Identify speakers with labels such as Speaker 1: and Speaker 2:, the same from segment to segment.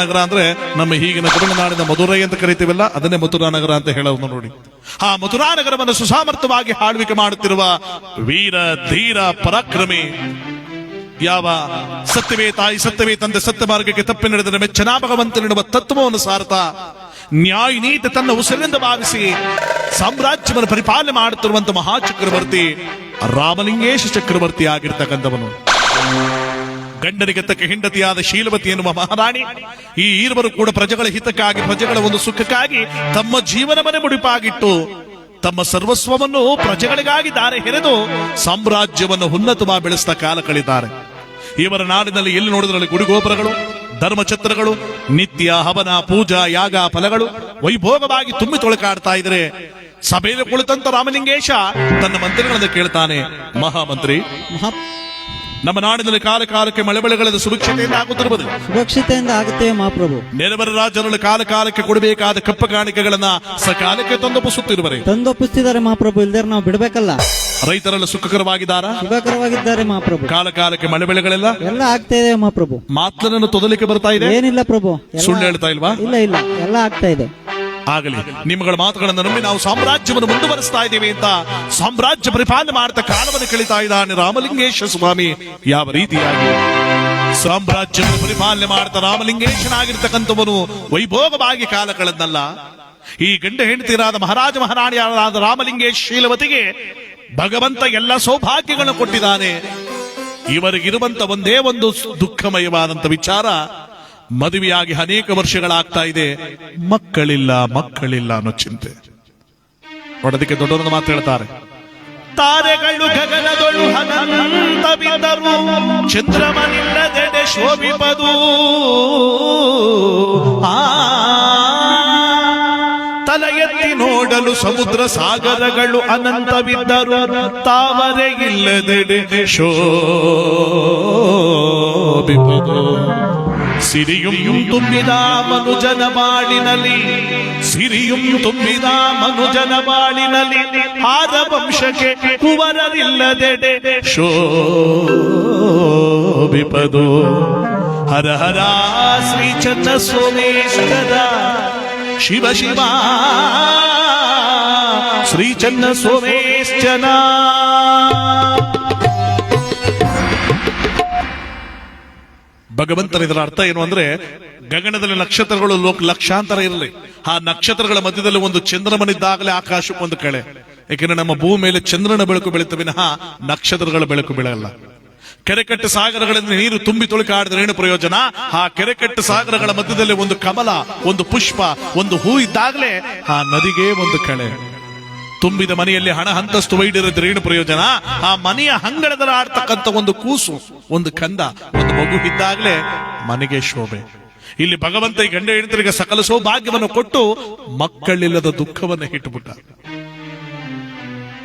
Speaker 1: ನಗರ ಅಂದ್ರೆ ನಮ್ಮ ಈಗಿನ ತಮಿಳುನಾಡಿನ ಮಧುರೈ ಅಂತ ಕರಿತೀವಲ್ಲ, ಅದನ್ನೇ ಮಥುರಾ ನಗರ ಅಂತ ಹೇಳೋದು ನೋಡಿ. ಆ ಮಥುರಾ ನಗರವನ್ನು ಸುಸಾಮರ್ಥವಾಗಿ ಆಳ್ವಿಕೆ ಮಾಡುತ್ತಿರುವ ವೀರ ಧೀರ ಪರಾಕ್ರಮಿ ಯಾವ ಸತ್ಯವೇ ತಾಯಿ ಸತ್ಯವೇ ತಂದೆ ಸತ್ಯ ಮಾರ್ಗಕ್ಕೆ ತಪ್ಪಿ ನಡೆದರೆ ಮೆಚ್ಚನ ಭಗವಂತನೆನ್ನುವ ತತ್ವವನ್ನು ಸಾರ್ತಾ ನ್ಯಾಯ ನೀತಿ ತನ್ನ ಉಸಿರಿನಿಂದ ಭಾವಿಸಿ ಸಾಮ್ರಾಜ್ಯವನ್ನು ಪರಿಪಾಲನೆ ಮಾಡುತ್ತಿರುವಂತಹ ಮಹಾಚಕ್ರವರ್ತಿ ರಾಮಲಿಂಗೇಶ ಚಕ್ರವರ್ತಿ ಆಗಿರ್ತಕ್ಕಂಥವನು. ಗಂಡನಿಗೆ ತಕ್ಕ ಹೆಂಡತಿಯಾದ ಶೀಲವತಿ ಎನ್ನುವ ಮಹಾರಾಣಿ ಈ ಈರ್ವರು ಕೂಡ ಪ್ರಜೆಗಳ ಹಿತಕ್ಕಾಗಿ ಪ್ರಜೆಗಳ ಒಂದು ಸುಖಕ್ಕಾಗಿ ತಮ್ಮ ಜೀವನವನ್ನೇ ಮುಡಿಪಾಗಿಟ್ಟು ತಮ್ಮ ಸರ್ವಸ್ವವನ್ನು ಪ್ರಜೆಗಳಿಗಾಗಿ ದಾರೆ ಹೆರೆದು ಸಾಮ್ರಾಜ್ಯವನ್ನು ಉನ್ನತವಾಗಿ ಬೆಳೆಸ್ತಾ ಕಾಲ ಕಳೆದಿದ್ದಾರೆ. ಇವರ ನಾಡಿನಲ್ಲಿ ಎಲ್ಲಿ ನೋಡಿದ್ರಲ್ಲಿ ಗುಡಿಗೋಪುರಗಳು, ಧರ್ಮಛತ್ರಗಳು, ನಿತ್ಯ ಹವನ ಪೂಜಾ ಯಾಗ ಫಲಗಳು ವೈಭೋಗವಾಗಿ ತುಂಬಿ ತೊಳಕಾಡ್ತಾ ಇದ್ರೆ ಸಭೆಯಲ್ಲಿ ಕುಳಿತಂತ ರಾಮಲಿಂಗೇಶ ತನ್ನ ಮಂತ್ರಿಗಳನ್ನು ಕೇಳ್ತಾನೆ, ಮಹಾಮಂತ್ರಿ, ನಮ್ಮ ನಾಡಿನಲ್ಲಿ ಕಾಲ ಕಾಲಕ್ಕೆ ಮಳೆ ಬೆಳೆಗಳ ಸುರಕ್ಷತೆಯಿಂದ ಆಗುತ್ತಿರುವುದು
Speaker 2: ಸುರಕ್ಷತೆಯಿಂದ ಆಗುತ್ತೇವೆ ಮಹಾಪ್ರಭು.
Speaker 1: ನೆರೆಬರ ರಾಜ್ಯಗಳು ಕಾಲ ಕಾಲಕ್ಕೆ ಕೊಡಬೇಕಾದ ಕಪ್ಪ ಕಾಣಿಕೆಗಳನ್ನ ಸಕಾಲಕ್ಕೆ ತಂದೊಪ್ಪಿಸುತ್ತಿರುವರೆ
Speaker 2: ತಂದೊಪ್ಪಿಸ್ತಿದ್ದಾರೆ ಮಹಾಪ್ರಭು. ಇಲ್ದೇ ನಾವು ಬಿಡಬೇಕಲ್ಲ.
Speaker 1: ರೈತರೆಲ್ಲ ಸುಖಕರವಾಗಿದ್ದಾರಾ?
Speaker 2: ಸುಖಕರವಾಗಿದ್ದಾರೆ ಮಹಾಪ್ರಭು.
Speaker 1: ಕಾಲ ಕಾಲಕ್ಕೆ ಮಳೆ ಬೆಳೆಗಳೆಲ್ಲ
Speaker 2: ಎಲ್ಲ ಆಗ್ತಾ ಇದೆ ಮಹಾಪ್ರಭು.
Speaker 1: ಮಾತನ್ನು ತೊದಲಿಕ್ಕೆ ಬರ್ತಾ ಇದೆ?
Speaker 2: ಏನಿಲ್ಲ ಪ್ರಭು.
Speaker 1: ಸುಳ್ಳು ಹೇಳ್ತಾ ಇಲ್ವಾ?
Speaker 2: ಇಲ್ಲ ಇಲ್ಲ, ಎಲ್ಲ ಆಗ್ತಾ ಇದೆ.
Speaker 1: ಆಗಲಿ, ನಿಮ್ಮಗಳ ಮಾತುಗಳನ್ನು ನಂಬಿ ನಾವು ಸಾಮ್ರಾಜ್ಯವನ್ನು ಮುಂದುವರಿಸ್ತಾ ಇದ್ದೇವೆ ಅಂತ ಸಾಮ್ರಾಜ್ಯ ಪರಿಪಾಲನೆ ಮಾಡ್ತಾ ಕಾಲವನ್ನು ಕಳೀತಾ ಇದ್ದಾನೆ ರಾಮಲಿಂಗೇಶ ಸ್ವಾಮಿ. ಯಾವ ರೀತಿಯಾಗಿ ಸಾಮ್ರಾಜ್ಯವನ್ನು ಪರಿಪಾಲನೆ ಮಾಡ್ತಾ ರಾಮಲಿಂಗೇಶನಾಗಿರ್ತಕ್ಕಂಥವನು ವೈಭೋಗವಾಗಿ ಕಾಲ ಕಳೆದಲ್ಲ. ಈ ಗಂಡ ಹೆಂಡತಿರಾದ ಮಹಾರಾಜ ಮಹಾರಾಣಿಯಾದ ರಾಮಲಿಂಗೇಶ ಶೀಲವತಿಗೆ ಭಗವಂತ ಎಲ್ಲ ಸೌಭಾಗ್ಯಗಳನ್ನು ಕೊಟ್ಟಿದ್ದಾನೆ. ಇವರಿಗಿರುವಂತ ಒಂದೇ ಒಂದು ದುಃಖಮಯವಾದಂತ ವಿಚಾರ, ಮದುವೆಯಾಗಿ ಅನೇಕ ವರ್ಷಗಳಾಗ್ತಾ ಇದೆ, ಮಕ್ಕಳಿಲ್ಲ ಅನ್ನೋ ಚಿಂತೆ. ನೋಡೋದಕ್ಕೆ ದೊಡ್ಡವರನ್ನು ಮಾತು ಹೇಳ್ತಾರೆ, ತಾರೆಗಳು ಗಗನದೊಳು ಅನಂತ ಬಿದ್ದರು, ಚಂದ್ರಮನಿಲ್ಲದೆಡೆ ಶೋಭಿಪದು. ತಲೆ ಎತ್ತಿ ನೋಡಲು ಸಮುದ್ರ ಸಾಗರಗಳು ಅನಂತವಿದ್ದರು, ತಾವರೆ ಇಲ್ಲದೆಡೆ ಶೋಭಿಪದು. ಸಿರಿಯುಂ ತುಂಬಿದ ಮನುಜನ ಬಾಳಿನಲ್ಲಿ, ಸಿರಿಯುಂ ತುಂಬಿದ ಮನುಜನ ಬಾಳಿನಲ್ಲಿ, ಆದ ವಂಶಕ್ಕೆ ಕುವರರಿಲ್ಲದೆಡೆ ಶೋಭಿಪದು. ಹರ ಹರ ಶ್ರೀ ಚನ್ನ ಸೋಮೇಶ್ವರ ಶಿವ ಶಿವ ಶ್ರೀ ಚನ್ನ ಸೋಮೇಶ್ವರ. ಭಗವಂತನ ಇದರ ಅರ್ಥ ಏನು ಅಂದ್ರೆ, ಗಗನದಲ್ಲಿ ನಕ್ಷತ್ರಗಳು ಲಕ್ಷಾಂತರ ಇರಲಿ, ಆ ನಕ್ಷತ್ರಗಳ ಮಧ್ಯದಲ್ಲಿ ಒಂದು ಚಂದ್ರಮನಿದ್ದಾಗಲೇ ಆಕಾಶಕ್ಕೊಂದು ಕಳೆ. ಯಾಕೆಂದ್ರೆ ನಮ್ಮ ಭೂಮಿ ಮೇಲೆ ಚಂದ್ರನ ಬೆಳಕು ಬೆಳೀತ ವಿನಃ ನಕ್ಷತ್ರಗಳ ಬೆಳಕು ಬೆಳೆಯಲ್ಲ. ಕೆರೆಕಟ್ಟು ಸಾಗರಗಳಿಂದ ನೀರು ತುಂಬಿ ತುಳುಕಾಡಿದ್ರೆ ಏನು ಪ್ರಯೋಜನ? ಆ ಕೆರೆಕಟ್ಟು ಸಾಗರಗಳ ಮಧ್ಯದಲ್ಲಿ ಒಂದು ಕಮಲ, ಒಂದು ಪುಷ್ಪ, ಒಂದು ಹೂ ಇದ್ದಾಗಲೇ ಆ ನದಿಗೆ ಒಂದು ಕಳೆ. ತುಂಬಿದ ಮನೆಯಲ್ಲಿ ಹಣ ಅಂತಸ್ತು ವೈಡಿರಿದ್ರೆ ಏನು ಪ್ರಯೋಜನ? ಆ ಮನೆಯ ಹಂಗಳದಲ್ಲಿ ಆಡ್ತಕ್ಕಂಥ ಒಂದು ಕೂಸು, ಒಂದು ಕಂದ, ಒಂದು ಮಗು ಇದ್ದಾಗಲೇ ಮನೆಗೆ ಶೋಭೆ. ಇಲ್ಲಿ ಭಗವಂತ ಈ ಗಂಡ ಹೆಂಡತಿಗೆ ಸಕಲ ಸೌಭಾಗ್ಯವನ್ನು ಕೊಟ್ಟು ಮಕ್ಕಳಿಲ್ಲದ ದುಃಖವನ್ನು ಇಟ್ಟುಬಿಟ್ಟ.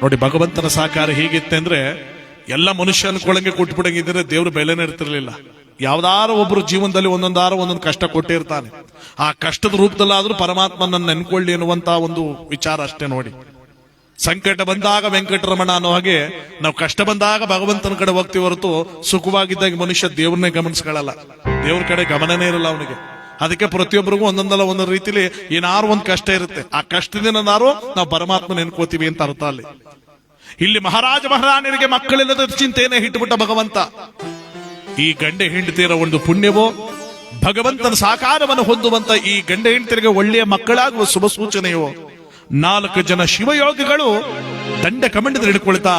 Speaker 1: ನೋಡಿ, ಭಗವಂತನ ಸಾಕಾರ ಹೀಗಿತ್ತಂದ್ರೆ ಎಲ್ಲ ಮನುಷ್ಯ ಅನ್ಕೊಳ್ಳಂಗೆ ಕೊಟ್ಬಿಡಂಗಿದ್ರೆ ದೇವ್ರ ಬೆಲೆನೇ ಇರ್ತಿರ್ಲಿಲ್ಲ. ಯಾವ್ದಾರ ಒಬ್ರು ಜೀವನದಲ್ಲಿ ಒಂದೊಂದು ಕಷ್ಟ ಕೊಟ್ಟೇ ಇರ್ತಾನೆ. ಆ ಕಷ್ಟದ ರೂಪದಲ್ಲಾದ್ರೂ ಪರಮಾತ್ಮನನ್ನು ನೆನ್ಕೊಳ್ಳಿ ಅನ್ನುವಂತ ಒಂದು ವಿಚಾರ ಅಷ್ಟೇ. ನೋಡಿ, ಸಂಕಟ ಬಂದಾಗ ವೆಂಕಟರಮಣ ಅನ್ನೋ ಹಾಗೆ ನಾವು ಕಷ್ಟ ಬಂದಾಗ ಭಗವಂತನ ಕಡೆ ಹೋಗ್ತೀವಿ ಹೊರತು ಸುಖವಾಗಿದ್ದಾಗ ಮನುಷ್ಯ ದೇವ್ರನ್ನೇ ಗಮನಿಸ್ಕೊಳ್ಳಲ್ಲ. ದೇವ್ರ ಕಡೆ ಗಮನನೇ ಇರಲ್ಲ ಅವನಿಗೆ. ಅದಕ್ಕೆ ಪ್ರತಿಯೊಬ್ಬರಿಗೂ ಒಂದೊಂದಲ್ಲ ಒಂದೊಂದು ರೀತಿಲಿ ಏನಾರು ಒಂದು ಕಷ್ಟ ಇರುತ್ತೆ. ಆ ಕಷ್ಟದಿಂದ ನಾವು ಪರಮಾತ್ಮ ನೆನ್ಕೋತೀವಿ ಅಂತ ಅರ್ಥ. ಇಲ್ಲಿ ಮಹಾರಾಜ ಮಹಾರಾಣಿಯರಿಗೆ ಮಕ್ಕಳಿಲ್ಲದ ಚಿಂತೆಯನ್ನೇ ಇಟ್ಟುಬಿಟ್ಟ ಭಗವಂತ. ಈ ಗಂಡ ಹೆಂಡತಿಯರ ಒಂದು ಪುಣ್ಯವೋ, ಭಗವಂತನ ಸಾಕಾರವನ್ನು ಹೊಂದುವಂತ ಈ ಗಂಡ ಹೆಂಡತಿಯರಿಗೆ ಒಳ್ಳೆಯ ಮಕ್ಕಳಾಗುವ ಶುಭ ಸೂಚನೆಯೋ, 4 ಜನ ಶಿವಯೋಗಿಗಳು ದಂಡ ಕಮಂಡದಲ್ಲಿ ಹಿಡ್ಕೊಳ್ತಾ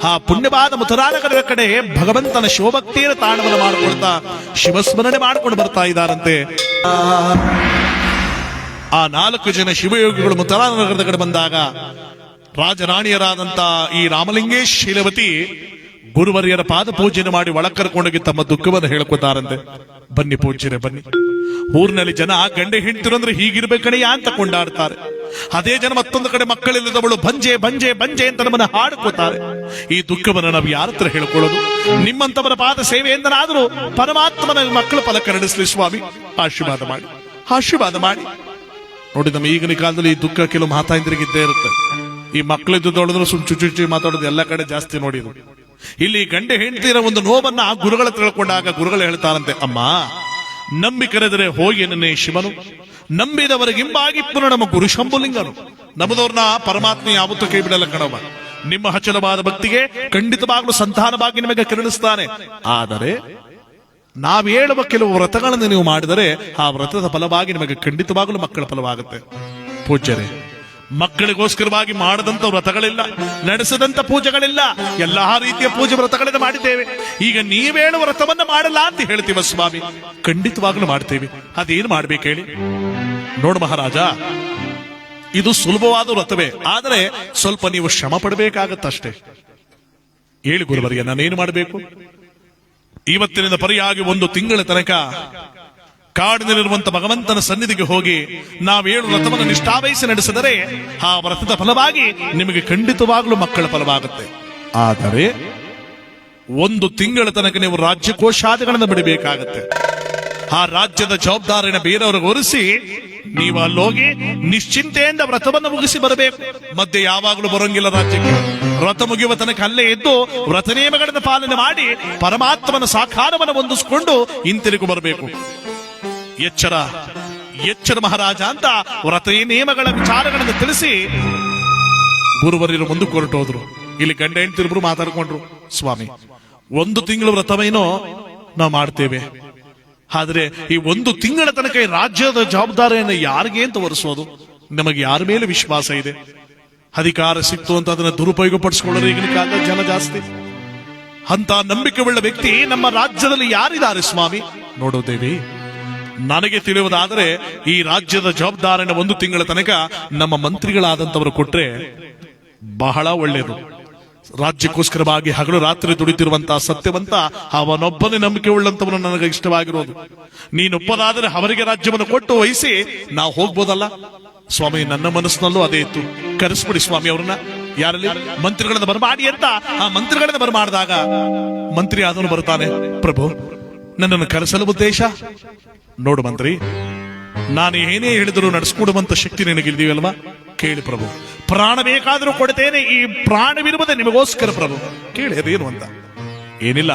Speaker 1: ಆ ಪುಣ್ಯವಾದ ಮಥುರಾನಗರದ ಕಡೆ ಭಗವಂತನ ಶಿವಭಕ್ತಿಯ ತಾಣವನ್ನು ಮಾಡಿಕೊಳ್ತಾ ಶಿವಸ್ಮರಣೆ ಮಾಡಿಕೊಂಡು ಬರ್ತಾ ಇದ್ದಾರಂತೆ. ಆ 4 ಜನ ಶಿವಯೋಗಿಗಳು ಮಥುರಾನಗರದ ಕಡೆ ಬಂದಾಗ ರಾಜರಾಣಿಯರಾದಂತ ಈ ರಾಮಲಿಂಗೇಶ್ ಶೀಲವತಿ ಗುರುವರ್ಯರ ಪಾದ ಪೂಜೆಯನ್ನು ಮಾಡಿ ಒಳಗೆ ಕರ್ಕೊಂಡೋಗಿ ತಮ್ಮ ದುಃಖವನ್ನು ಹೇಳ್ಕೊತಾರಂತೆ. ಬನ್ನಿ ಪೂಜ್ಯರೇ ಬನ್ನಿ, ಊರಿನಲ್ಲಿ ಜನ ಗಂಡ ಹೆಂಡತಿರಂದ್ರೆ ಹೀಗಿರ್ಬೇಕಣೆಯ ಅಂತ ಕೊಂಡಾಡ್ತಾರೆ. ಅದೇ ಜನ ಮತ್ತೊಂದು ಕಡೆ ಮಕ್ಕಳಿಲ್ಲದವಳು ಬಂಜೆ ಬಂಜೆ ಬಂಜೆ ಅಂತ ನಮ್ಮನ್ನ ಹಾಡ್ಕೋತಾರೆ. ಈ ದುಃಖವನ್ನು ನಾವು ಯಾರ ಹತ್ರ ಹೇಳ್ಕೊಳ್ಳೋದು? ನಿಮ್ಮಂತವರ ಪಾದ ಸೇವೆಯಿಂದನಾದ್ರೂ ಪರಮಾತ್ಮನ ಮಕ್ಕಳು ಫಲ ಕರುಣಿಸಲಿ ಸ್ವಾಮಿ, ಆಶೀರ್ವಾದ ಮಾಡಿ, ಆಶೀರ್ವಾದ ಮಾಡಿ. ನೋಡಿ, ನಮ್ಮ ಈಗಿನ ಕಾಲದಲ್ಲಿ ಈ ದುಃಖ ಕೆಲವು ಮಾತಾಂತರಿಗಿದ್ದೇ ಇರುತ್ತೆ. ಈ ಮಕ್ಕಳಿದ್ದು ದೊಡ್ಡದ್ರು ಸುಮ್ ಚುಚ್ಚು ಮಾತಾಡೋದು ಎಲ್ಲ ಕಡೆ ಜಾಸ್ತಿ ನೋಡಿದ್ರು. ಇಲ್ಲಿ ಗಂಡ ಹೆಂಡತಿರ ಒಂದು ನೋವನ್ನ ಗುರುಗಳ ತಿಳ್ಕೊಂಡಾಗ ಗುರುಗಳು ಹೇಳ್ತಾರಂತೆ, ಅಮ್ಮ ನಂಬಿ ಕರೆದರೆ ಹೋಗಿ ನನ್ನೇ ಶಿವನು, ನಂಬಿದವರಿಗಿಂಬಾಗಿಪ್ಪನು ನಮ್ಮ ಗುರು ಶಂಭುಲಿಂಗನು. ನಮ್ಮದವ್ರನ್ನ ಪರಮಾತ್ಮ ಯಾವತ್ತೂ ಕೈ ಬಿಡಲ್ಲ ಕಣವ. ನಿಮ್ಮ ಹಚ್ಚಲವಾದ ಭಕ್ತಿಗೆ ಖಂಡಿತವಾಗ್ಲೂ ಸಂತಾನವಾಗಿ ನಿಮಗೆ ಕರುಣಿಸ್ತಾನೆ. ಆದರೆ ನಾವು ಹೇಳುವ ಕೆಲವು ವ್ರತಗಳನ್ನು ನೀವು ಮಾಡಿದರೆ ಆ ವ್ರತದ ಫಲವಾಗಿ ನಿಮಗೆ ಖಂಡಿತವಾಗಲೂ ಮಕ್ಕಳ ಫಲವಾಗುತ್ತೆ. ಪೂಜ್ಯರೇ, ಮಕ್ಕಳಿಗೋಸ್ಕರವಾಗಿ ಮಾಡದಂತ ವ್ರತಗಳಿಲ್ಲ, ನಡೆಸದಂತ ಪೂಜೆಗಳಿಲ್ಲ, ಎಲ್ಲಾ ರೀತಿಯ ಪೂಜೆ ವ್ರತಗಳನ್ನು ಮಾಡಿದ್ದೇವೆ. ಈಗ ನೀವೇಳು ವ್ರತವನ್ನ ಮಾಡಲ್ಲ ಅಂತ ಹೇಳ್ತೀವ ಸ್ವಾಮಿ, ಖಂಡಿತವಾಗ್ಲೂ ಮಾಡ್ತೇವೆ. ಅದೇನು ಮಾಡ್ಬೇಕು ಹೇಳಿ? ನೋಡು ಮಹಾರಾಜ, ಇದು ಸುಲಭವಾದ ವ್ರತವೇ, ಆದರೆ ಸ್ವಲ್ಪ ನೀವು ಶ್ರಮ ಪಡಬೇಕಾಗತ್ತಷ್ಟೇ. ಹೇಳಿ ಗುರುವರಿಗೆ, ನಾನೇನು ಮಾಡಬೇಕು? ಇವತ್ತಿನಿಂದ ಪರಿಯಾಗಿ 1 ತಿಂಗಳ ತನಕ ಕಾಡಿನಲ್ಲಿರುವಂತ ಭಗವಂತನ ಸನ್ನಿಧಿಗೆ ಹೋಗಿ ನಾವೇಳು ವ್ರತವನ್ನು ನಿಷ್ಠಾವಹಿಸಿ ನಡೆಸಿದರೆ ಆ ವ್ರತದ ಫಲವಾಗಿ ನಿಮಗೆ ಖಂಡಿತವಾಗ್ಲೂ ಮಕ್ಕಳ ಫಲವಾಗುತ್ತೆ. ಆದರೆ 1 ತಿಂಗಳ ತನಕ ನೀವು ರಾಜ್ಯಕೋಶಾದಿಗಳನ್ನು ಬಿಡಬೇಕಾಗತ್ತೆ. ಆ ರಾಜ್ಯದ ಜವಾಬ್ದಾರಿನ ಬೇರೆಯವರಿಗೆ ಹೊರಿಸಿ ನೀವು ಅಲ್ಲೋಗಿ ನಿಶ್ಚಿಂತೆಯಿಂದ ವ್ರತವನ್ನು ಮುಗಿಸಿ ಬರಬೇಕು. ಮಧ್ಯೆ ಯಾವಾಗಲೂ ಬರೋಂಗಿಲ್ಲ ರಾಜ್ಯಕ್ಕೆ. ವ್ರತ ಮುಗಿಯುವ ತನಕ ಅಲ್ಲೇ ಇದ್ದು ವ್ರತ ನಿಯಮಗಳನ್ನು ಪಾಲನೆ ಮಾಡಿ ಪರಮಾತ್ಮನ ಸಾಕಾರವನ್ನು ಹೊಂದಿಸಿಕೊಂಡು ಹಿಂತಿರುಗಿ ಬರಬೇಕು. ಎಚ್ಚರ ಎಚ್ಚರ ಮಹಾರಾಜ ಅಂತ ವ್ರತ ನಿಯಮಗಳ ವಿಚಾರಗಳನ್ನು ತಿಳಿಸಿ ಗುರುವರ್ಯರು ಮುಂದಕ್ಕೆ ಹೊರಟೋದ್ರು. ಇಲ್ಲಿ ಗಂಡ ಹೆಂಡತಿರಿಬ್ರು ಮಾತಾಡ್ಕೊಂಡ್ರು. ಸ್ವಾಮಿ, 1 ತಿಂಗಳ ವ್ರತವೇನೋ ನಾವು ಮಾಡ್ತೇವೆ, ಆದ್ರೆ ಈ 1 ತಿಂಗಳ ತನಕ ಈ ರಾಜ್ಯದ ಜವಾಬ್ದಾರಿಯನ್ನು ಯಾರಿಗೆ ಅಂತ ಹೊರಿಸೋದು? ನಮಗೆ ಯಾರ ಮೇಲೆ ವಿಶ್ವಾಸ ಇದೆ? ಅಧಿಕಾರ ಸಿಕ್ತು ಅಂತ ಅದನ್ನ ದುರುಪಯೋಗ ಪಡಿಸ್ಕೊಳ್ಳೋರು ಈಗಿನ ಕಾಲದ ಜನ ಜಾಸ್ತಿ. ಅಂತ ನಂಬಿಕೆ ಉಳ್ಳ ವ್ಯಕ್ತಿ ನಮ್ಮ ರಾಜ್ಯದಲ್ಲಿ ಯಾರಿದ್ದಾರೆ ಸ್ವಾಮಿ? ನೋಡೋ ದೇವಿ, ನನಗೆ ತಿಳಿಯುವುದಾದರೆ ಈ ರಾಜ್ಯದ ಜವಾಬ್ದಾರಿನ 1 ತಿಂಗಳ ತನಕ ನಮ್ಮ ಮಂತ್ರಿಗಳಾದಂತವರು ಕೊಟ್ರೆ ಬಹಳ ಒಳ್ಳೆಯದು. ರಾಜ್ಯಕ್ಕೋಸ್ಕರವಾಗಿ ಹಗಲು ರಾತ್ರಿ ದುಡಿತಿರುವಂತಹ ಸತ್ಯವಂತ ಅವನೊಬ್ಬನೇ ನಂಬಿಕೆ ಉಳ್ಳಂತವನು ನನಗೆ ಇಷ್ಟವಾಗಿರೋದು. ನೀನೊಬ್ಬನಾದರೆ ಅವರಿಗೆ ರಾಜ್ಯವನ್ನು ಕೊಟ್ಟು ವಹಿಸಿ ನಾವು ಹೋಗ್ಬೋದಲ್ಲ ಸ್ವಾಮಿ? ನನ್ನ ಮನಸ್ಸಿನಲ್ಲೂ ಅದೇ ಇತ್ತು. ಕರೆಸ್ಬಿಡಿ ಸ್ವಾಮಿ ಅವ್ರನ್ನ, ಯಾರಲ್ಲಿ ಮಂತ್ರಿಗಳನ್ನ ಬರಮಾಡಿ ಅಂತ. ಆ ಮಂತ್ರಿಗಳನ್ನ ಬರಮಾಡಿದಾಗ ಮಂತ್ರಿ ಆದವನು ಬರ್ತಾನೆ, ಪ್ರಭು ನನ್ನನ್ನು ಕರೆಸಲು ಉದ್ದೇಶ? ನೋಡು ಮಂತ್ರಿ, ನಾನು ಏನೇ ಹೇಳಿದ್ರು ನಡೆಸ್ಕೊಡುವಂತ ಶಕ್ತಿ ನಿನಗಿಲ್ದೀವಲ್ವಾ? ಕೇಳಿ ಪ್ರಭು, ಪ್ರಾಣ ಬೇಕಾದರೂ ಕೊಡ್ತೇನೆ, ಈ ಪ್ರಾಣವಿರುವುದೇ ನಿಮಗೋಸ್ಕರ ಪ್ರಭು, ಕೇಳಿ ಅದೇನು ಅಂತ. ಏನಿಲ್ಲ,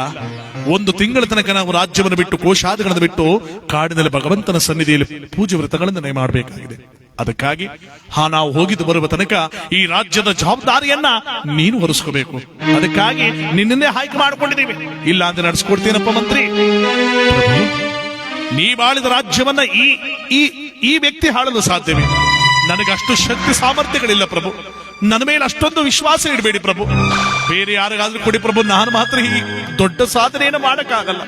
Speaker 1: 1 ತಿಂಗಳ ತನಕ ನಾವು ರಾಜ್ಯವನ್ನು ಬಿಟ್ಟು ಕೋಶಾದಿಗಳನ್ನು ಬಿಟ್ಟು ಕಾಡಿನಲ್ಲಿ ಭಗವಂತನ ಸನ್ನಿಧಿಯಲ್ಲಿ ಪೂಜೆ ವ್ರತಗಳನ್ನು ಮಾಡಬೇಕಾಗಿದೆ. ಅದಕ್ಕಾಗಿ ನಾವು ಹೋಗಿದ್ದು ಬರುವ ತನಕ ಈ ರಾಜ್ಯದ ಜವಾಬ್ದಾರಿಯನ್ನ ನೀನು ಹೊರಿಸ್ಕೋಬೇಕು. ಅದಕ್ಕಾಗಿ ನಿನ್ನನ್ನೇ ಆಯ್ಕೆ ಮಾಡಿಕೊಂಡಿದ್ದೀವಿ. ಇಲ್ಲ ಅಂತ ನಡೆಸ್ಕೊಡ್ತೀನಪ್ಪ ಮಂತ್ರಿ. ನೀವಾಳಿದ ರಾಜ್ಯವನ್ನ ಈ ವ್ಯಕ್ತಿ ಆಳಲು ಸಾಧ್ಯವೇ? ನನಗೆ ಅಷ್ಟು ಶಕ್ತಿ ಸಾಮರ್ಥ್ಯಗಳಿಲ್ಲ ಪ್ರಭು. ನನ್ನ ಮೇಲೆ ಅಷ್ಟೊಂದು ವಿಶ್ವಾಸ ಇಡಬೇಡಿ ಪ್ರಭು. ಬೇರೆ ಯಾರಿಗಾದ್ರೂ ಕೊಡಿ ಪ್ರಭು, ನಾನು ಮಾತ್ರ ಈ ದೊಡ್ಡ ಸಾಧನೆಯನ್ನು ಮಾಡಕ್ಕಾಗಲ್ಲ.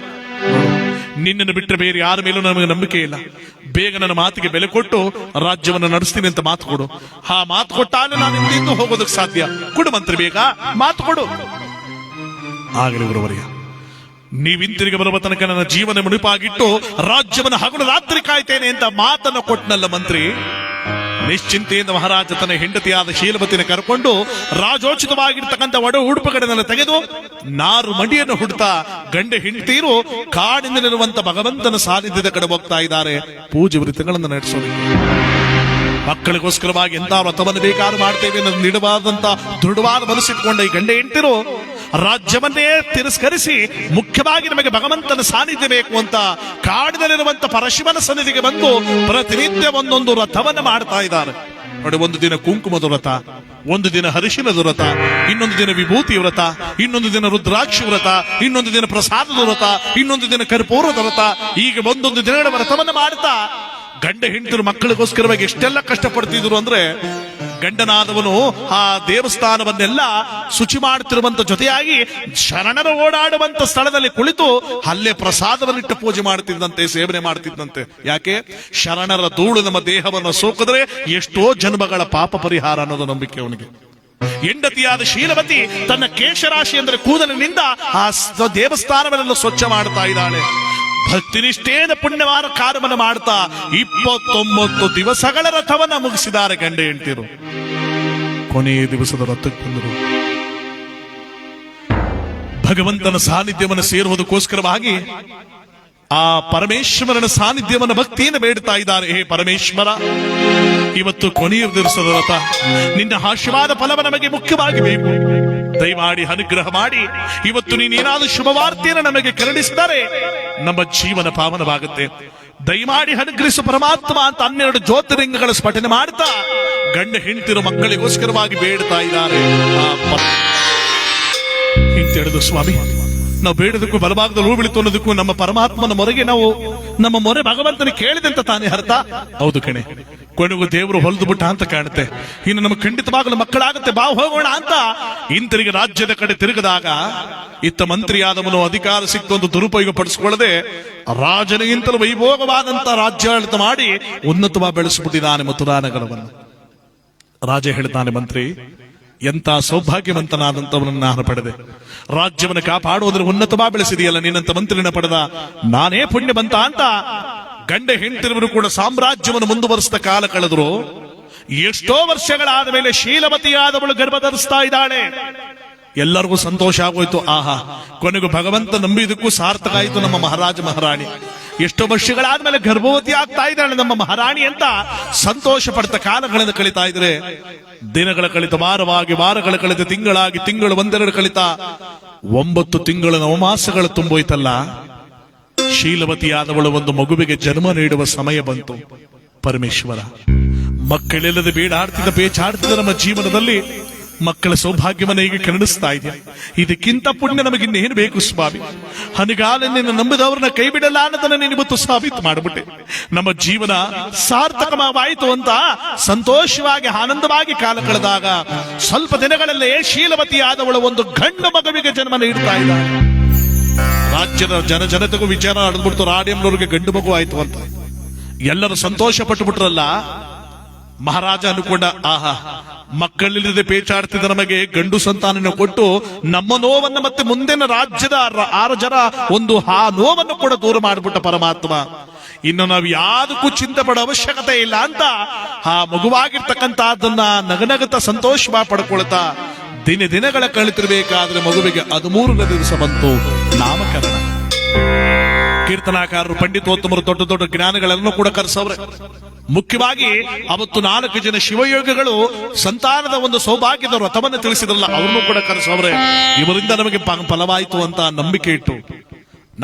Speaker 1: ನಿನ್ನನ್ನು ಬಿಟ್ಟರೆ ಬೇರೆ ಯಾರ ಮೇಲೂ ನಮಗೆ ನಂಬಿಕೆ ಇಲ್ಲ. ಬೇಗ ನನ್ನ ಮಾತಿಗೆ ಬೆಲೆ ಕೊಟ್ಟು ರಾಜ್ಯವನ್ನು ನಡೆಸ್ತೀನಿ ಅಂತ ಮಾತು ಕೊಡು. ಆ ಮಾತು ಕೊಟ್ಟಾಗ ನಾನು ಇಲ್ಲಿಂದ ಹೋಗೋದಕ್ಕೆ ಸಾಧ್ಯ. ಕೊಡು ಮಂತ್ರಿ, ಬೇಗ ಮಾತು ಕೊಡು. ಆಗಲಿ ಗುರುವರ್ಯ, ನೀವಿಂತಿರುಗಿ ಬರುವ ತನಕ ನನ್ನ ಜೀವನ ಮುಡಿಪಾಗಿಟ್ಟು ರಾಜ್ಯವನ್ನು ಹಗಲು ರಾತ್ರಿ ಕಾಯ್ತೇನೆ ಅಂತ ಮಾತನ್ನು ಕೊಟ್ಟನಲ್ಲ ಮಂತ್ರಿ. ನಿಶ್ಚಿಂತೆಯಿಂದ ಮಹಾರಾಜ ತನ್ನ ಹೆಂಡತಿಯಾದ ಶೀಲವತಿನ ಕರ್ಕೊಂಡು ರಾಜೋಚಿತವಾಗಿರ್ತಕ್ಕಂಥ ಒಡ ಉಡುಪುಗಳನ್ನೆಲ್ಲ ತೆಗೆದು ನಾರು ಮಡಿಯನ್ನು ಹುಡ್ತಾ ಗಂಡ ಹೆಂಡತಿಯರು ಕಾಡಿನಲ್ಲಿರುವಂತ ಭಗವಂತನ ಸಾನ್ನಿಧ್ಯದ ಕಡೆ ಹೋಗ್ತಾ ಇದ್ದಾರೆ ಪೂಜೆ ವ್ರತಗಳನ್ನು ನಡೆಸೋದಕ್ಕೆ. ಮಕ್ಕಳಿಗೋಸ್ಕರವಾಗಿ ಎಂತ ವ್ರತವನ್ನು ಬೇಕಾದ್ರೂ ಮಾಡ್ತೇವೆ ನಿಡವಾದಂತ ದೃಢವಾದ ಮನಸ್ಸಿಟ್ಕೊಂಡ ಈ ಗಂಡ ಹೆಂಡತಿರು ರಾಜ್ಯವನ್ನೇ ತಿರಸ್ಕರಿಸಿ ಮುಖ್ಯವಾಗಿ ನಮಗೆ ಭಗವಂತನ ಸಾನ್ನಿಧ್ಯ ಬೇಕು ಅಂತ ಕಾಡಿನಲ್ಲಿರುವಂತ ಪರಶಿವನ ಸನ್ನಿಧಿಗೆ ಬಂದು ಪ್ರತಿನಿತ್ಯ ಒಂದೊಂದು ವ್ರತವನ್ನು ಮಾಡ್ತಾ ಇದ್ದಾರೆ ನೋಡಿ. 1 ದಿನ ಕುಂಕುಮದ ವ್ರತ, 1 ದಿನ ಹರಿಶಿನದ ವ್ರತ, ಇನ್ನೊಂದು ದಿನ ವಿಭೂತಿ ವ್ರತ, ಇನ್ನೊಂದು ದಿನ ರುದ್ರಾಕ್ಷಿ ವ್ರತ, ಇನ್ನೊಂದು ದಿನ ಪ್ರಸಾದದ ವ್ರತ, ಇನ್ನೊಂದು ದಿನ ಕರ್ಪೂರದ ವ್ರತ. ಈಗ 1 ದಿನಗಳ ವ್ರತವನ್ನು ಮಾಡ್ತಾ ಗಂಡ ಹೆಂಡತಿರು ಮಕ್ಕಳಿಗೋಸ್ಕರವಾಗಿ ಎಷ್ಟೆಲ್ಲ ಕಷ್ಟಪಡ್ತಿದ್ರು ಅಂದ್ರೆ, ಗಂಡನಾದವನು ಆ ದೇವಸ್ಥಾನವನ್ನೆಲ್ಲ ಶುಚಿ ಮಾಡುತ್ತಿರುವಂತ ಜೊತೆಯಾಗಿ ಶರಣರ ಓಡಾಡುವಂತ ಸ್ಥಳದಲ್ಲಿ ಕುಳಿತು ಅಲ್ಲೇ ಪ್ರಸಾದವನ್ನಿಟ್ಟು ಪೂಜೆ ಮಾಡ್ತಿದ್ದಂತೆ, ಸೇವನೆ ಮಾಡ್ತಿದ್ದಂತೆ. ಯಾಕೆ? ಶರಣರ ಧೂಳು ನಮ್ಮ ದೇಹವನ್ನು ಸೋಕಿದ್ರೆ ಎಷ್ಟೋ ಜನ್ಮಗಳ ಪಾಪ ಪರಿಹಾರ ಅನ್ನೋದು ನಂಬಿಕೆ ಅವನಿಗೆ. ಹೆಂಡತಿಯಾದ ಶೀಲವತಿ ತನ್ನ ಕೇಶರಾಶಿ ಅಂದರೆ ಕೂದಲಿನಿಂದ ಆ ದೇವಸ್ಥಾನವನ್ನೆಲ್ಲ ಸ್ವಚ್ಛ ಮಾಡ್ತಾ ಇದ್ದಾಳೆ. ಭಕ್ತಿನಿಷ್ಠೇನ ಪುಣ್ಯವಾದ ಕಾರ್ಯವನ್ನು ಮಾಡ್ತಾ 29 ದಿವಸಗಳ ರಥವನ್ನ ಮುಗಿಸಿದ್ದಾರೆ ಗಂಡ ಹೆಂಡತಿರು. ಕೊನೆಯ ದಿವಸದ ರಥಕ್ಕೆ ಬಂದರು. ಭಗವಂತನ ಸಾನ್ನಿಧ್ಯವನ್ನು ಸೇರುವುದಕ್ಕೋಸ್ಕರವಾಗಿ ಆ ಪರಮೇಶ್ವರನ ಸಾನ್ನಿಧ್ಯವನ್ನು ಭಕ್ತಿಯನ್ನು ಬೇಡ್ತಾ ಇದ್ದಾರೆ. ಹೇ ಪರಮೇಶ್ವರ, ಇವತ್ತು ಕೊನೆಯ ದಿವಸದ ರಥ, ನಿನ್ನ ಆಶೀರ್ವಾದ ಫಲವ ನಮಗೆ ಮುಖ್ಯವಾಗಿ ಬೇಕು. ದಯಮಾಡಿ ಅನುಗ್ರಹ ಮಾಡಿ ಇವತ್ತು ನೀನೇನಾದ್ರೂ ಶುಭವಾರ್ತೆಯನ್ನು ನಮಗೆ ಕರುಣಿಸಿದರೆ ನಮ್ಮ ಜೀವನ ಪಾವನವಾಗುತ್ತೆ. ದಯಮಾಡಿ ಅನುಗ್ರಹಿಸು ಪರಮಾತ್ಮ ಅಂತ 12 ಜ್ಯೋತಿರ್ಲಿಂಗಗಳ ಸ್ಫಟನೆ ಮಾಡ್ತಾ ಗಂಡ ಹೆಂಡತಿರು ಮಕ್ಕಳಿಗೋಸ್ಕರವಾಗಿ ಬೇಡ್ತಾ ಇದ್ದಾರೆ. ಹಿಂತೆಳೆದು ಸ್ವಾಮಿ, ನಾವು ಬೇಡದಕ್ಕೂ ಬಲಭಾಗದಲ್ಲಿ ಹೂ ಬೀಳಿತು ಅನ್ನೋದಕ್ಕೂ ನಮ್ಮ ಪರಮಾತ್ಮನ ಮೊರೆಗೆ ನಾವು ನಮ್ಮ ಮೊರೆ ಭಗವಂತನ ಕೇಳಿದಂತ ತಾನೇ ಅರ್ಥ. ಹೌದು ಕಣೆ, ಕೊನೆಗೂ ದೇವರು ಹೊಲಿದು ಬಿಟ್ಟ ಅಂತ ಕಾಣುತ್ತೆ. ಇನ್ನು ನಮಗೆ ಖಂಡಿತವಾಗಲು ಮಕ್ಕಳಾಗುತ್ತೆ, ಬಾ ಹೋಗೋಣ ಅಂತ ಇಂತರಿಗೆ ರಾಜ್ಯದ ಕಡೆ ತಿರುಗದಾಗ ಇತ್ತ ಮಂತ್ರಿಯಾದವನು ಅಧಿಕಾರ ಸಿಕ್ತೊಂದು ದುರುಪಯೋಗ ಪಡಿಸಿಕೊಳ್ಳದೆ ರಾಜನಿಗಿಂತಲೂ ವೈಭೋಗವಾದಂತ ರಾಜ್ಯಾಡಳಿತ ಮಾಡಿ ಉನ್ನತವಾಗಿ ಬೆಳೆಸಿಬಿಟ್ಟಿದ್ದಾನೆ ಮಥುರಾ ನಗರವನ್ನು. ರಾಜ ಹೇಳ್ತಾನೆ, ಮಂತ್ರಿ, ಎಂತ ಸೌಭಾಗ್ಯವಂತನಾದಂತವನನ್ನು ನಾನು ಪಡೆದೆ. ರಾಜ್ಯವನ್ನು ಕಾಪಾಡುವುದನ್ನು ಉನ್ನತವಾಗಿ ಬೆಳೆಸಿದೆಯಲ್ಲ, ನಿನ್ನಂತ ಮಂತ್ರಿನ ಪಡೆದ ನಾನೇ ಪುಣ್ಯವಂತ ಅಂತ ಗಂಡ ಹೆಂಡತಿರುವರು ಕೂಡ ಸಾಮ್ರಾಜ್ಯವನ್ನು ಮುಂದುವರಿಸಿದ ಕಾಲ ಕಳೆದ್ರು. ಎಷ್ಟೋ ವರ್ಷಗಳಾದ ಮೇಲೆ ಶೀಲವತಿಯಾದವಳು ಗರ್ಭ ಧರಿಸ್ತಾ ಇದ್ದಾಳೆ. ಎಲ್ಲರಿಗೂ ಸಂತೋಷ ಆಗೋಯ್ತು. ಆಹಾ, ಕೊನೆಗೂ ಭಗವಂತ ನಂಬಿದಕ್ಕೂ ಸಾರ್ಥಕ ಆಯಿತು ನಮ್ಮ ಮಹಾರಾಜ ಮಹಾರಾಣಿ. ಎಷ್ಟೋ ವರ್ಷಗಳಾದ್ಮೇಲೆ ಗರ್ಭವತಿ ಆಗ್ತಾ ಇದ್ದಾಳೆ ನಮ್ಮ ಮಹಾರಾಣಿ ಅಂತ ಸಂತೋಷ ಪಡ್ತ ಕಾಲಗಳನ್ನು ಕಳೀತಾ ಇದ್ರೆ ದಿನಗಳ ಕಳಿತ ವಾರವಾಗಿ, ವಾರಗಳ ಕಳಿತ ತಿಂಗಳಾಗಿ, ತಿಂಗಳು ಒಂದೆರಡು ಕಳಿತ 9 ತಿಂಗಳ ನವಮಾಸಗಳು ತುಂಬೋಯ್ತಲ್ಲ. ಶೀಲವತಿಯಾದವಳು ಒಂದು ಮಗುವಿಗೆ ಜನ್ಮ ನೀಡುವ ಸಮಯ ಬಂತು. ಪರಮೇಶ್ವರ, ಮಕ್ಕಳೆಲ್ಲದೆ ಬೇಡಾಡ್ತಿದ್ದ ಬೇಚಾಡ್ತಿದ್ದ ನಮ್ಮ ಜೀವನದಲ್ಲಿ ಮಕ್ಕಳ ಸೌಭಾಗ್ಯವನ್ನ ಈಗ ಕರುಣಿಸ್ತಾ ಇದೆಯಾ. ಇದಕ್ಕಿಂತ ಪುಣ್ಯ ನಮಗಿನ್ನೇನು ಬೇಕು ಸ್ವಾಮಿ. ಹನಿಗಾಲನ್ನು ನಂಬಿದವ್ರನ್ನ ಕೈ ಬಿಡಲ್ಲ ಅನ್ನೋದನ್ನ ನೀನು ಇವತ್ತು ಸಾಬೀತು ಮಾಡಿಬಿಟ್ಟೆ. ನಮ್ಮ ಜೀವನ ಸಾರ್ಥಕವಾಯಿತು ಅಂತ ಸಂತೋಷವಾಗಿ ಆನಂದವಾಗಿ ಕಾಲ ಕಳೆದಾಗ ಸ್ವಲ್ಪ ದಿನಗಳಲ್ಲೇ ಶೀಲವತಿಯಾದವಳು ಒಂದು ಗಂಡು ಮಗುವಿಗೆ ಜನ್ಮ ನೀಡ್ತಾ ಇದ್ದಾಳೆ. ರಾಜ್ಯದ ಜನತೆಗೂ ವಿಚಾರ ನಡೆದ್ಬಿಡ್ತು, ರಾಡಿಯಂನವ್ರಿಗೆ ಗಂಡು ಮಗು ಆಯ್ತು ಅಂತ. ಎಲ್ಲರೂ ಸಂತೋಷ ಪಟ್ಟು ಬಿಟ್ರಲ್ಲ. ಮಹಾರಾಜ ಅನ್ಕೊಂಡ, ಆಹಾ, ಮಕ್ಕಳಿಲ್ಲದೆ ಪೇಚಾಡ್ತಿದ್ದ ನಮಗೆ ಗಂಡು ಸಂತಾನ ಕೊಟ್ಟು ನಮ್ಮ ನೋವನ್ನು ಮತ್ತೆ ಮುಂದಿನ ರಾಜ್ಯದ 6 ಜನ ಒಂದು ಆ ನೋವನ್ನು ಕೂಡ ದೂರ ಮಾಡಿಬಿಟ್ಟ ಪರಮಾತ್ಮ. ಇನ್ನು ನಾವು ಯಾವುದಕ್ಕೂ ಚಿಂತೆ ಪಡೋ ಅವಶ್ಯಕತೆ ಇಲ್ಲ ಅಂತ ಆ ಮಗುವಾಗಿರ್ತಕ್ಕಂಥ ಅದನ್ನ ನಗನಗತ ಸಂತೋಷವಾಗಿ ಪಡ್ಕೊಳ್ತಾ ದಿನಗಳ ಕಳಿತಿರ್ಬೇಕಾದ್ರೆ ಮಗುವಿಗೆ 13ನೇ ದಿವಸ ಬಂತು ನಾಮಕರಣ. ಕೀರ್ತನಾಕಾರರು, ಪಂಡಿತೋತ್ತಮರು, ದೊಡ್ಡ ದೊಡ್ಡ ಜ್ಞಾನಿಗಳೆಲ್ಲರೂ ಕೂಡ ಕರೆಸವ್ರೆ. ಮುಖ್ಯವಾಗಿ ಅವತ್ತು 4 ಜನ ಶಿವಯೋಗಿಗಳು ಸಂತಾನದ ಒಂದು ಸೌಭಾಗ್ಯದ ವ್ರತವನ್ನು ತಿಳಿಸಿದ್ರಲ್ಲ, ಅವ್ರನ್ನೂ ಕೂಡ ಕರೆಸವ್ರೆ. ಇವರಿಂದ ನಮಗೆ ಫಲವಾಯಿತು ಅಂತ ನಂಬಿಕೆ ಇಟ್ಟು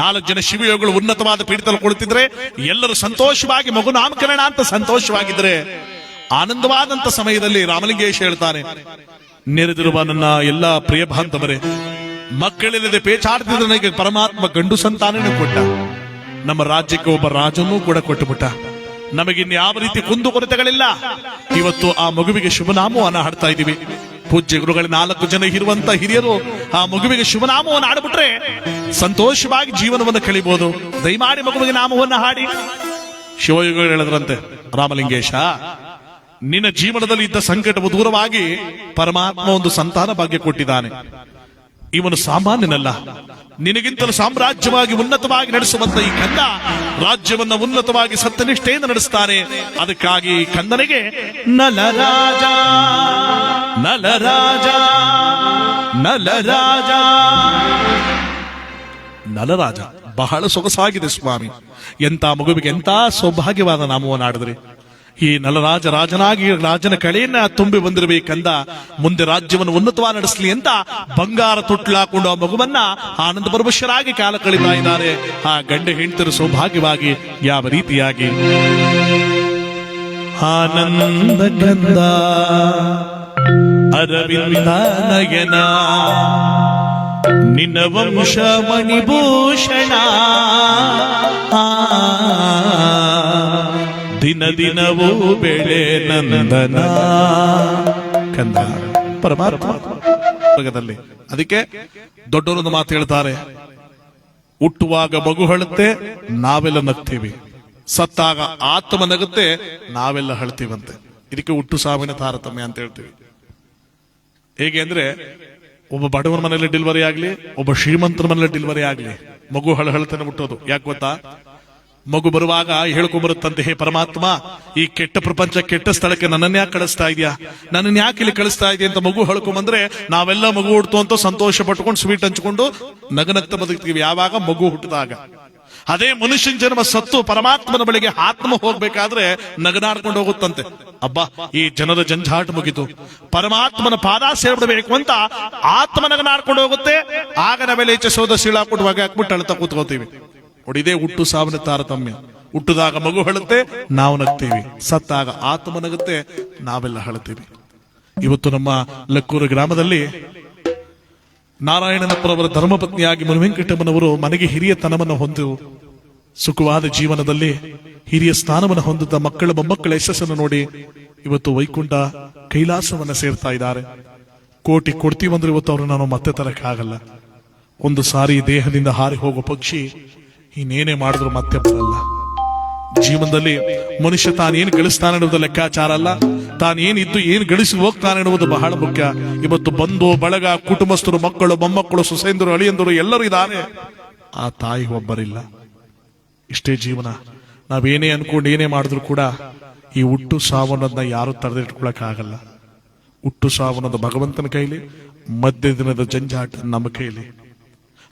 Speaker 1: 4 ಜನ ಶಿವಯೋಗಿಗಳು ಉನ್ನತವಾದ ಪೀಠದಲ್ಲಿ ಕುಳಿತಿದ್ರೆ ಎಲ್ಲರೂ ಸಂತೋಷವಾಗಿ ಮಗು ನಾಮಕರಣ ಅಂತ ಸಂತೋಷವಾಗಿದ್ರೆ ಆನಂದವಾದಂತ ಸಮಯದಲ್ಲಿ ರಾಮಲಿಂಗೇಶ ಹೇಳ್ತಾನೆ, ನೆರೆದಿರುವ ನನ್ನ ಎಲ್ಲಾ ಪ್ರಿಯ ಬಾಂಧವರೇ, ಮಕ್ಕಳಿಲ್ಲದೆ ಪೇಚಾಡ್ತಿದ್ರೆ ನನಗೆ ಪರಮಾತ್ಮ ಗಂಡು ಸಂತಾನನೇ ಕೊಟ್ಟ. ನಮ್ಮ ರಾಜ್ಯಕ್ಕೆ ಒಬ್ಬ ರಾಜನೂ ಕೂಡ ಕೊಟ್ಟುಬಿಟ್ಟ. ನಮಗಿನ್ಯಾವ ರೀತಿ ಕುಂದುಕೊರತೆಗಳಿಲ್ಲ. ಇವತ್ತು ಆ ಮಗುವಿಗೆ ಶುಭನಾಮವನ್ನು ಹಾಡ್ತಾ ಇದೀವಿ. ಪೂಜ್ಯ ಗುರುಗಳ 4 ಜನ ಇರುವಂತ ಹಿರಿಯರು ಆ ಮಗುವಿಗೆ ಶುಭನಾಮವನ್ನು ಹಾಡ್ಬಿಟ್ರೆ ಸಂತೋಷವಾಗಿ ಜೀವನವನ್ನು ಕಳಿಬಹುದು. ದಯಮಾಡಿ ಮಗುವಿಗೆ ನಾಮವನ್ನು ಹಾಡಿ. ಶಿವಯೋಗಿಗಳು ಹೇಳಿದ್ರಂತೆ, ರಾಮಲಿಂಗೇಶ, ನಿನ್ನ ಜೀವನದಲ್ಲಿ ಇದ್ದ ಸಂಕಟವು ದೂರವಾಗಿ ಪರಮಾತ್ಮ ಒಂದು ಸಂತಾನ ಭಾಗ್ಯ ಕೊಟ್ಟಿದ್ದಾನೆ. ಇವನು ಸಾಮಾನ್ಯನಲ್ಲ, ನಿನಗಿಂತಲೂ ಸಾಮ್ರಾಜ್ಯವಾಗಿ ಉನ್ನತವಾಗಿ ನಡೆಸುವಂತ ಈ ಕಂದ ರಾಜ್ಯವನ್ನ ಉನ್ನತವಾಗಿ ಸತ್ಯನಿಷ್ಠೆಯಿಂದ ನಡೆಸ್ತಾನೆ. ಅದಕ್ಕಾಗಿ ಕಂದನಿಗೆ ನಲರಾಜ ನಲರಾಜ ನಲರಾಜ ನಲರಾಜ ಬಹಳ ಸೊಗಸಾಗಿದೆ ಸ್ವಾಮಿ. ಎಂತ ಮಗುವಿಗೆ ಎಂತ ಸೌಭಾಗ್ಯವಾದ ನಾಮವನ್ನು ಆಡಿದ್ರಿ. ಈ ನಲರಾಜ ರಾಜನಾಗಿ ರಾಜನ ಕಳೆಯನ್ನ ತುಂಬಿ ಬಂದಿರಬೇಕಂದ ಮುಂದೆ ರಾಜ್ಯವನ್ನು ಉನ್ನತವಾಗಿ ನಡೆಸಲಿ ಅಂತ ಬಂಗಾರ ತೊಟ್ಲಾಕೊಂಡು ಆ ಮಗುವನ್ನ ಆನಂದ ಪರವಶರಾಗಿ ಕಾಲ ಕಳೀತಾ ಇದ್ದಾರೆ. ಆ ಗಂಡ ಹೆಂಡತಿರು ಸೌಭಾಗ್ಯವಾಗಿ ಯಾವ ರೀತಿಯಾಗಿ ಆನಂದ ಗಂಧ ಅರವಿಂದ ನಯನ ನಿನ್ನ ವಂಶ ಮಣಿಭೂಷಣ ದಿನ ದಿನವೂ ಬೆಳೆ ನಂದನ ಕಂದ ಪರಮಾತ್ಮದಲ್ಲಿ. ಅದಕ್ಕೆ ದೊಡ್ಡವರೊಂದು ಮಾತು ಹೇಳ್ತಾರೆ, ಹುಟ್ಟುವಾಗ ಮಗು ಹೇಳುತ್ತೆ, ನಾವೆಲ್ಲ ನಗ್ತೀವಿ. ಸತ್ತಾಗ ಆತ್ಮ ನಗುತ್ತೆ, ನಾವೆಲ್ಲ ಹೇಳ್ತೀವಂತೆ. ಇದಕ್ಕೆ ಹುಟ್ಟು ಸಾವಿನ ತಾರತಮ್ಯ ಅಂತ ಹೇಳ್ತೀವಿ. ಹೇಗೆ ಅಂದ್ರೆ, ಒಬ್ಬ ಬಡವನ ಮನೆಯಲ್ಲಿ ಡೆಲಿವರಿ ಆಗ್ಲಿ, ಒಬ್ಬ ಶ್ರೀಮಂತರ ಮನೆಯಲ್ಲಿ ಡೆಲಿವರಿ ಆಗ್ಲಿ, ಮಗು ಹೇಳ್ತಾನೆ ಹುಟ್ಟೋದು. ಯಾಕೆ ಗೊತ್ತಾ? ಮಗು ಬರುವಾಗ ಹೇಳ್ಕೊಂಬರುತ್ತಂತೆ, ಹೇ ಪರಮಾತ್ಮ, ಈ ಕೆಟ್ಟ ಪ್ರಪಂಚ, ಕೆಟ್ಟ ಸ್ಥಳಕ್ಕೆ ನನ್ನನ್ನ ಯಾಕೆ ಕಳಿಸ್ತಾ ಇದೆಯಾ, ನನ್ನನ್ನ ಯಾಕೆ ಇಲ್ಲಿ ಕಳಿಸ್ತಾ ಇದೆಯಾ ಅಂತ ಮಗು ಹೇಳ್ಕೊಂಬಂದ್ರೆ ನಾವೆಲ್ಲ ಮಗು ಹುಡ್ತು ಅಂತ ಸಂತೋಷ ಪಟ್ಕೊಂಡು ಸ್ವೀಟ್ ಹಂಚ್ಕೊಂಡು ನಗನಗ್ತ ಬದುಕ್ತೀವಿ. ಯಾವಾಗ ಮಗು ಹುಟ್ಟಿದಾಗ. ಅದೇ ಮನುಷ್ಯನ ಜನ್ಮ ಸತ್ತು ಪರಮಾತ್ಮನ ಬಳಿಗೆ ಆತ್ಮ ಹೋಗ್ಬೇಕಾದ್ರೆ ನಗನಾಡ್ಕೊಂಡು ಹೋಗುತ್ತಂತೆ. ಅಬ್ಬಾ ಈ ಜನರ ಜಂಜಾಟ ಮುಗಿತು, ಪರಮಾತ್ಮನ ಪಾದ ಸೇರ್ಬಿಡ್ಬೇಕು ಅಂತ ಆತ್ಮನಗ ನಾಡ್ಕೊಂಡು ಹೋಗುತ್ತೆ. ಆಗ ನಾವೆಲ್ಲ ಸೋದ ಸೀಳಾ ಕೊಡುವಾಗ ಹಾಕ್ಬಿಟ್ಟು ಅಳ್ತಾ ಕೂತ್ಕೋತೀವಿ. ಹೊಡಿದೇ ಹುಟ್ಟು ಸಾವಿನ ತಾರತಮ್ಯ. ಹುಟ್ಟುದಾಗ ಮಗು ಹಳುತ್ತೆ, ನಾವು ನಗ್ತೀವಿ. ಸತ್ತಾಗ ಆತ್ಮ ನಗುತ್ತೆ, ನಾವೆಲ್ಲ ಹಳ್ತೀವಿ. ಇವತ್ತು ನಮ್ಮ ಲಕ್ಕೂರು ಗ್ರಾಮದಲ್ಲಿ ನಾರಾಯಣನಪ್ಪರವರ ಧರ್ಮಪತ್ನಿಯಾಗಿ ಮುನಿವೆಂಕಟಮ್ಮನವರು ಮನೆಗೆ ಹಿರಿಯತನವನ್ನು ಹೊಂದು ಸುಖವಾದ ಜೀವನದಲ್ಲಿ ಹಿರಿಯ ಸ್ಥಾನವನ್ನು ಹೊಂದಿದ್ದ ಮಕ್ಕಳ ಮೊಮ್ಮಕ್ಕಳ ಯಶಸ್ಸನ್ನು ನೋಡಿ ಇವತ್ತು ವೈಕುಂಠ ಕೈಲಾಸವನ್ನ ಸೇರ್ತಾ ಇದ್ದಾರೆ. ಕೋಟಿ ಕೊಡ್ತೀವಂದ್ರೆ ಇವತ್ತು ಅವ್ರನ್ನ ನಾವು ಮತ್ತೆ ತರಕ್ಕಾಗಲ್ಲ. ಒಂದು ಸಾರಿ ದೇಹದಿಂದ ಹಾರಿ ಹೋಗೋ ಪಕ್ಷಿ ಇನ್ನೇನೇ ಮಾಡಿದ್ರು ಮತ್ತೆ ಬರಲ್ಲ. ಜೀವನದಲ್ಲಿ ಮನುಷ್ಯ ತಾನೇನು ಗಳಿಸ್ತಾನೆ ಅನ್ನೋದು ಲೆಕ್ಕಾಚಾರ ಅಲ್ಲ, ತಾನೇನಿದ್ದು ಏನು ಗಳಿಸಿ ಹೋಗ್ತಾನೆ ಅನ್ನುವುದು ಬಹಳ ಮುಖ್ಯ. ಇವತ್ತು ಬಂಧು ಬಳಗ, ಕುಟುಂಬಸ್ಥರು, ಮಕ್ಕಳು, ಮೊಮ್ಮಕ್ಕಳು, ಸೊಸೆಂದರು, ಅಳಿಯಂದರು ಎಲ್ಲರೂ ಇದ್ದಾರೆ. ಆ ತಾಯಿ ಒಬ್ಬರಿಲ್ಲ. ಇಷ್ಟೇ ಜೀವನ. ನಾವೇನೇ ಅನ್ಕೊಂಡು ಏನೇ ಮಾಡಿದ್ರು ಕೂಡ ಈ ಹುಟ್ಟು ಸಾವನ್ನೋದನ್ನ ಯಾರು ತಡೆದಿಟ್ಕೊಳಕ್ ಆಗಲ್ಲ. ಹುಟ್ಟು ಸಾವನ್ನೋದು ಭಗವಂತನ ಕೈಲಿ, ಮಧ್ಯ ದಿನದ ಜಂಜಾಟ ನಮ್ಮ ಕೈಲಿ.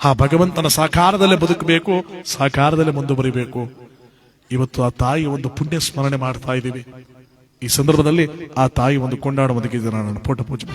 Speaker 1: ಆ ಭಗವಂತನ ಸಾಕಾರದಲ್ಲೇ ಬದುಕಬೇಕು, ಸಾಕಾರದಲ್ಲೇ ಮುಂದುವರಿಬೇಕು. ಇವತ್ತು ಆ ತಾಯಿ ಒಂದು ಪುಣ್ಯ ಸ್ಮರಣೆ ಮಾಡ್ತಾ ಇದ್ದೀವಿ. ಈ ಸಂದರ್ಭದಲ್ಲಿ ಆ ತಾಯಿ ಒಂದು ಕೊಂಡಾಡುವುದಕ್ಕೆ ನಾನು ಫೋಟೋ ಪೂಜೆ